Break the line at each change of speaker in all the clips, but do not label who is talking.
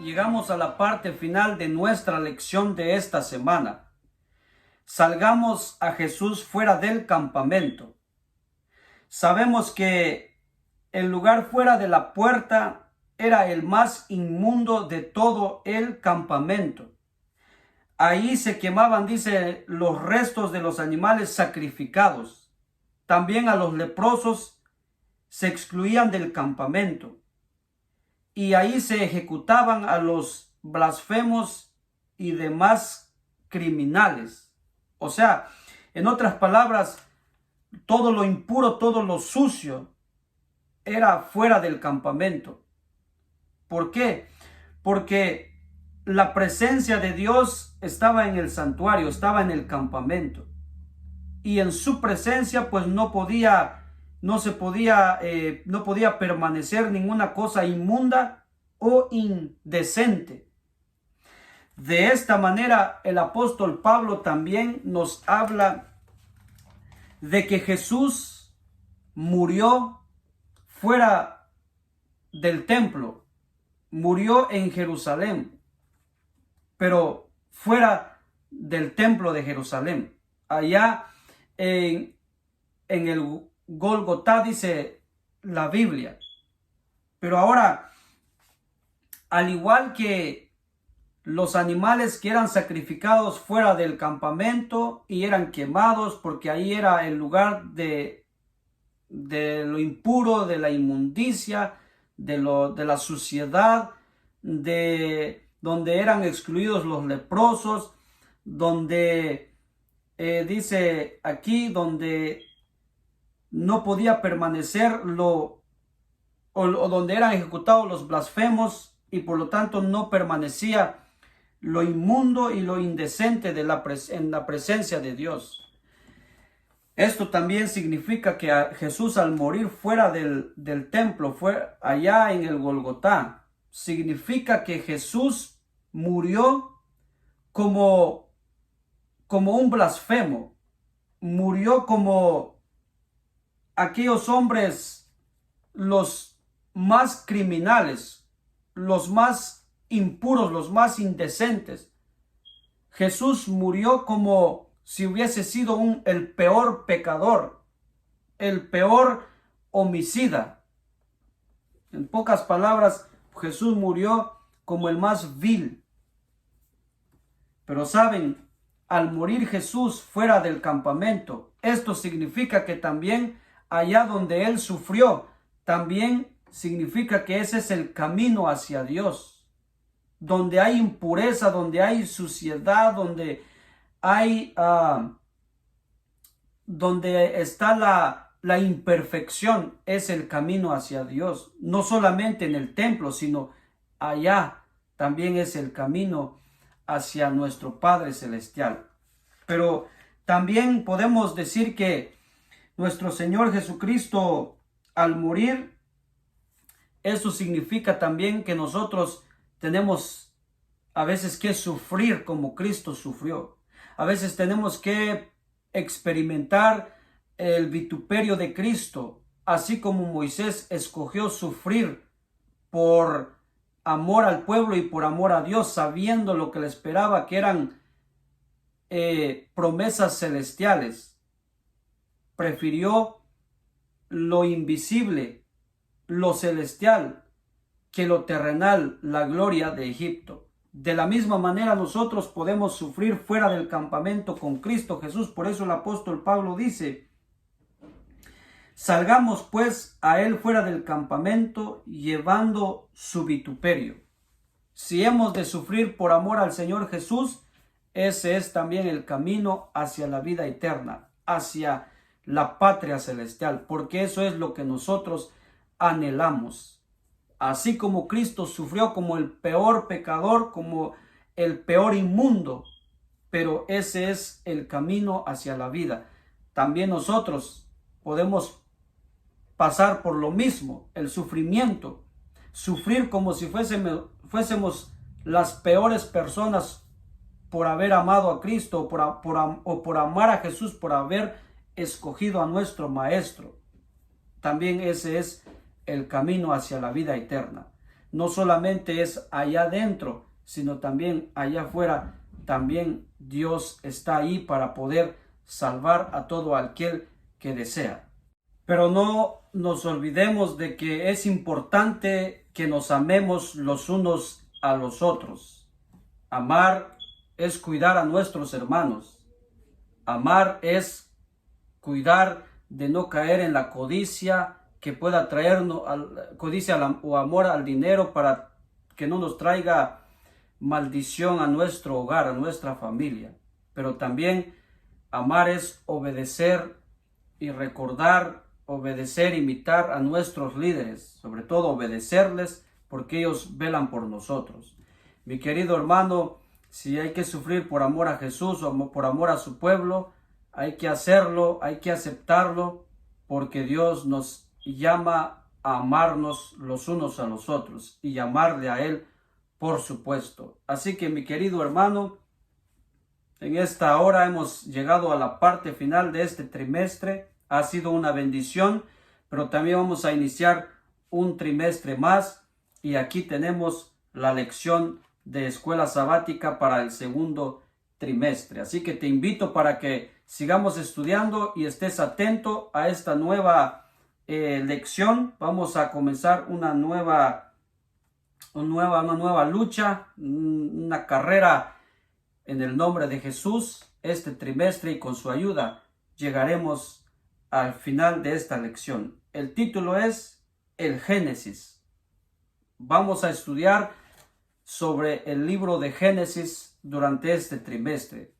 llegamos a la parte final de nuestra lección de esta semana. Salgamos a Jesús fuera del campamento. Sabemos que el lugar fuera de la puerta era el más inmundo de todo el campamento. Ahí se quemaban, dice, los restos de los animales sacrificados. También a los leprosos se excluían del campamento. Y ahí se ejecutaban a los blasfemos y demás criminales. O sea, en otras palabras, todo lo impuro, todo lo sucio era fuera del campamento. ¿Por qué? Porque la presencia de Dios estaba en el santuario, estaba en el campamento. Y en su presencia pues no podía permanecer ninguna cosa inmunda o indecente. De esta manera el apóstol Pablo también nos habla de que Jesús murió fuera del templo, murió en Jerusalén, pero fuera del templo de Jerusalén, allá en el Gólgota, dice la Biblia. Pero ahora, al igual que los animales que eran sacrificados fuera del campamento y eran quemados, porque ahí era el lugar de lo impuro, de la inmundicia, de la suciedad, de donde eran excluidos los leprosos, donde dice aquí, donde no podía permanecer o donde eran ejecutados los blasfemos, y por lo tanto no permanecía lo inmundo y lo indecente en la presencia de Dios. Esto también significa que Jesús, al morir fuera del templo, fue allá en el Gólgota, significa que Jesús murió como un blasfemo, murió como aquellos hombres, los más criminales, los más impuros, los más indecentes. Jesús murió como si hubiese sido el peor pecador, el peor homicida. En pocas palabras, Jesús murió como el más vil. Pero saben, al morir Jesús fuera del campamento, esto significa que también allá donde Él sufrió, también significa que ese es el camino hacia Dios. Donde hay impureza, donde hay suciedad, donde está la imperfección, es el camino hacia Dios. No solamente en el templo, sino allá también es el camino hacia nuestro Padre Celestial. Pero también podemos decir que nuestro Señor Jesucristo, al morir, eso significa también que nosotros tenemos a veces que sufrir como Cristo sufrió. A veces tenemos que experimentar el vituperio de Cristo, así como Moisés escogió sufrir por amor al pueblo y por amor a Dios, sabiendo lo que le esperaba, que eran promesas celestiales. Prefirió lo invisible, lo celestial, que lo terrenal, la gloria de Egipto. De la misma manera nosotros podemos sufrir fuera del campamento con Cristo Jesús. Por eso el apóstol Pablo dice: salgamos pues a Él fuera del campamento, llevando su vituperio. Si hemos de sufrir por amor al Señor Jesús, ese es también el camino hacia la vida eterna, hacia la patria celestial, porque eso es lo que nosotros anhelamos. Así como Cristo sufrió como el peor pecador, como el peor inmundo, pero ese es el camino hacia la vida. También nosotros podemos pasar por lo mismo, el sufrimiento, sufrir como si fuésemos las peores personas por haber amado a Cristo o por amar a Jesús, por haber escogido a nuestro Maestro. También ese es el camino hacia la vida eterna. no solamente es allá adentro, sino también allá afuera. También Dios está ahí para poder salvar a todo aquel que desea. Pero no nos olvidemos de que es importante que nos amemos los unos a los otros. Amar es cuidar a nuestros hermanos. Amar es cuidar de no caer en la codicia que pueda traernos, codicia o amor al dinero, para que no nos traiga maldición a nuestro hogar, a nuestra familia. Pero también amar es obedecer y recordar, obedecer, imitar a nuestros líderes, sobre todo obedecerles, porque ellos velan por nosotros. Mi querido hermano, si hay que sufrir por amor a Jesús o por amor a su pueblo, hay que hacerlo, hay que aceptarlo, porque Dios nos llama a amarnos los unos a los otros y llamarle a Él, por supuesto. Así que, mi querido hermano, en esta hora hemos llegado a la parte final de este trimestre. Ha sido una bendición, pero también vamos a iniciar un trimestre más, y aquí tenemos la lección de escuela sabática para el segundo trimestre. Así que te invito para que sigamos estudiando y estés atento a esta nueva lección. Vamos a comenzar una nueva lucha, una carrera en el nombre de Jesús este trimestre, y con su ayuda llegaremos al final de esta lección. El título es el Génesis. Vamos a estudiar sobre el libro de Génesis durante este trimestre.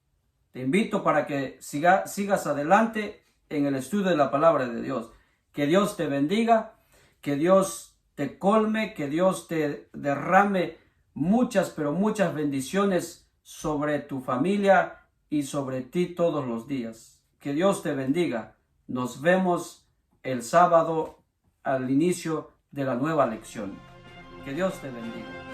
Te invito para que sigas adelante en el estudio de la palabra de Dios. Que Dios te bendiga, que Dios te colme, que Dios te derrame muchas, pero muchas bendiciones sobre tu familia y sobre ti todos los días. Que Dios te bendiga. Nos vemos el sábado al inicio de la nueva lección. Que Dios te bendiga.